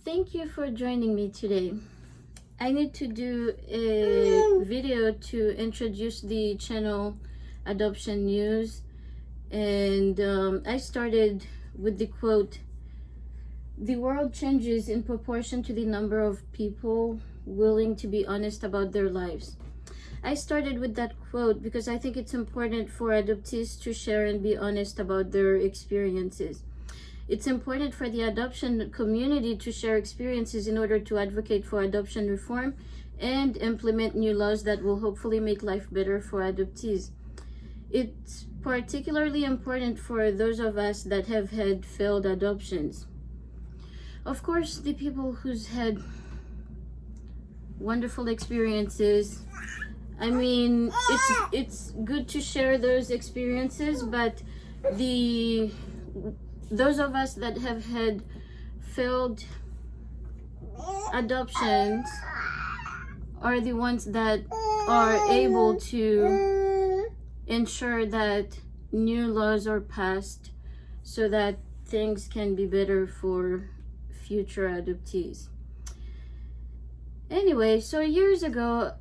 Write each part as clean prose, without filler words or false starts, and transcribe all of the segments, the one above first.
Thank you for joining me today. I need to do a video to introduce the channel Adoption News, and I started with the quote, "The world changes in proportion to the number of people willing to be honest about their lives." I started with that quote because I think it's important for adoptees to share and be honest about their experiences. It's important for the adoption community to share experiences in order to advocate for adoption reform and implement new laws that will hopefully make life better for adoptees. It's particularly important for those of us that have had failed adoptions. Of course, the people who's had wonderful experiences, I mean, it's good to share those experiences, but those of us that have had failed adoptions are the ones that are able to ensure that new laws are passed so that things can be better for future adoptees. Anyway, so years ago,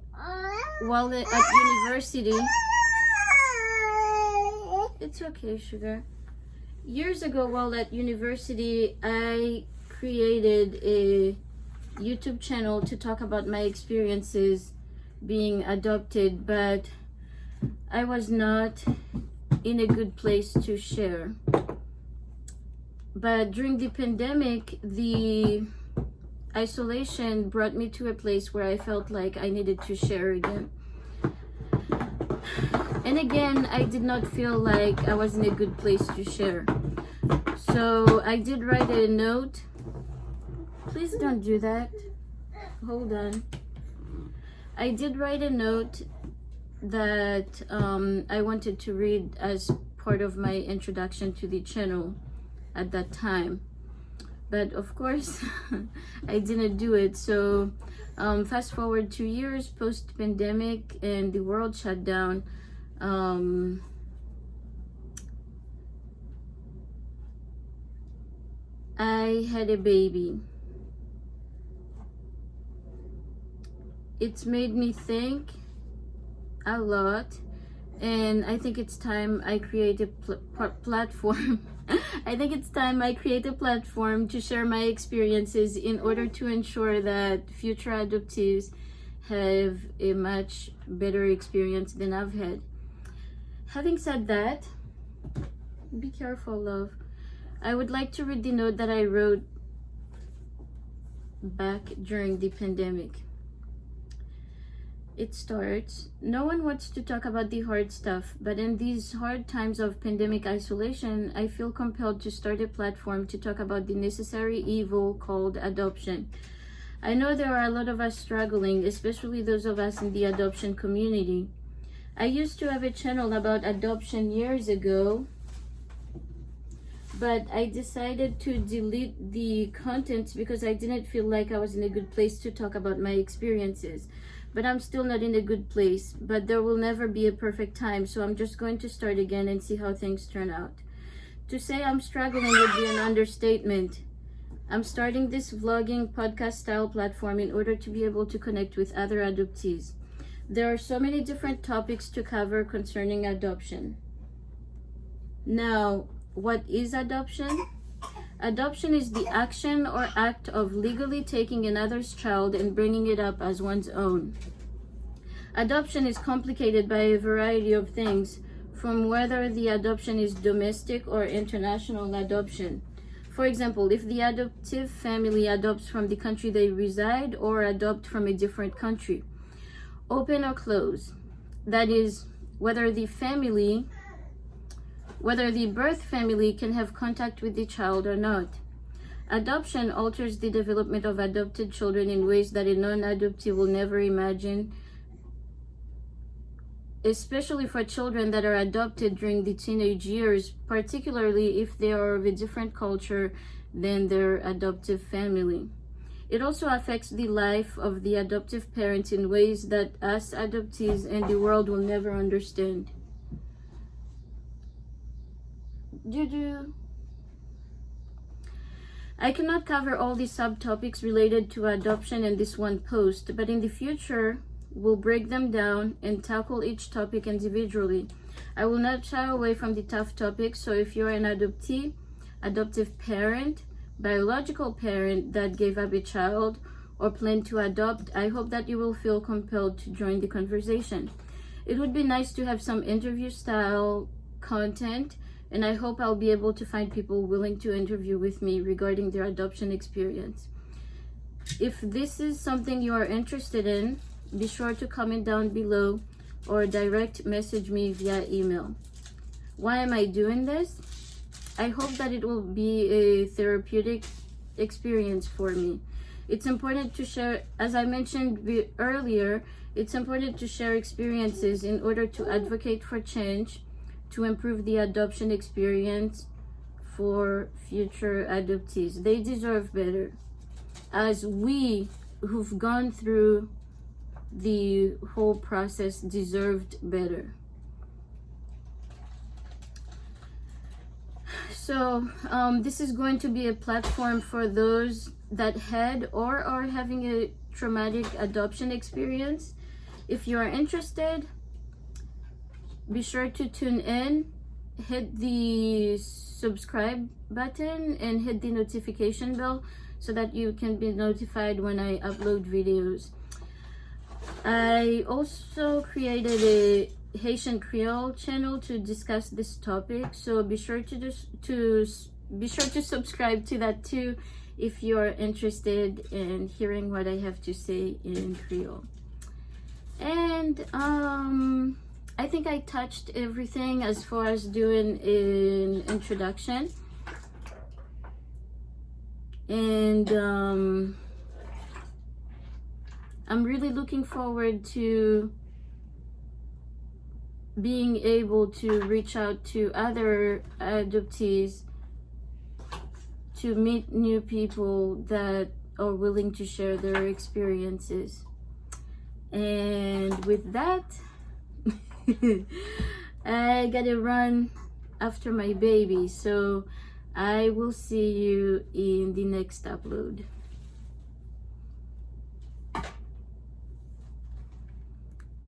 while at university, it's okay, sugar. Years ago, while at university, I created a YouTube channel to talk about my experiences being adopted, but I was not in a good place to share. But during the pandemic, the isolation brought me to a place where I felt like I needed to share again. And again, I did not feel like I was in a good place to share. So I did write a note. Please don't do that. Hold on. I did write a note that I wanted to read as part of my introduction to the channel at that time. But of course, I didn't do it. So fast forward 2 years post-pandemic and the world shut down. I had a baby. It's made me think a lot, and I think it's time I create a platform. I think it's time I create a platform to share my experiences in order to ensure that future adoptees have a much better experience than I've had. Having said that, be careful, love. I would like to read the note that I wrote back during the pandemic. It starts, "No one wants to talk about the hard stuff, but in these hard times of pandemic isolation, I feel compelled to start a platform to talk about the necessary evil called adoption. I know there are a lot of us struggling, especially those of us in the adoption community. I used to have a channel about adoption years ago, but I decided to delete the content because I didn't feel like I was in a good place to talk about my experiences. But I'm still not in a good place, but there will never be a perfect time, so I'm just going to start again and see how things turn out. To say I'm struggling would be an understatement. I'm starting this vlogging podcast style platform in order to be able to connect with other adoptees. There are so many different topics to cover concerning adoption. Now, what is adoption? Adoption is the action or act of legally taking another's child and bringing it up as one's own. Adoption is complicated by a variety of things, from whether the adoption is domestic or international adoption. For example, if the adoptive family adopts from the country they reside or adopt from a different country. Open or close. That is, whether the birth family can have contact with the child or not. Adoption alters the development of adopted children in ways that a non-adoptee will never imagine, especially for children that are adopted during the teenage years, particularly if they are of a different culture than their adoptive family. It also affects the life of the adoptive parents in ways that us adoptees and the world will never understand. Juju. I cannot cover all the subtopics related to adoption in this one post, but in the future, we'll break them down and tackle each topic individually. I will not shy away from the tough topics, so if you're an adoptee, adoptive parent, biological parent that gave up a child, or plan to adopt, I hope that you will feel compelled to join the conversation. It would be nice to have some interview style content, and I hope I'll be able to find people willing to interview with me regarding their adoption experience. If this is something you are interested in, be sure to comment down below or direct message me via email. Why am I doing this? I hope that it will be a therapeutic experience for me. It's important to share, as I mentioned earlier, it's important to share experiences in order to advocate for change, to improve the adoption experience for future adoptees. They deserve better, as we who've gone through the whole process deserved better. So this is going to be a platform for those that had or are having a traumatic adoption experience. If you are interested, be sure to tune in, hit the subscribe button and hit the notification bell so that you can be notified when I upload videos. I also created a Haitian Creole channel to discuss this topic, so be sure to subscribe to that too if you're interested in hearing what I have to say in Creole. And I think I touched everything as far as doing an introduction. And I'm really looking forward to being able to reach out to other adoptees, to meet new people that are willing to share their experiences. And with that, I gotta run after my baby, so I will see you in the next upload.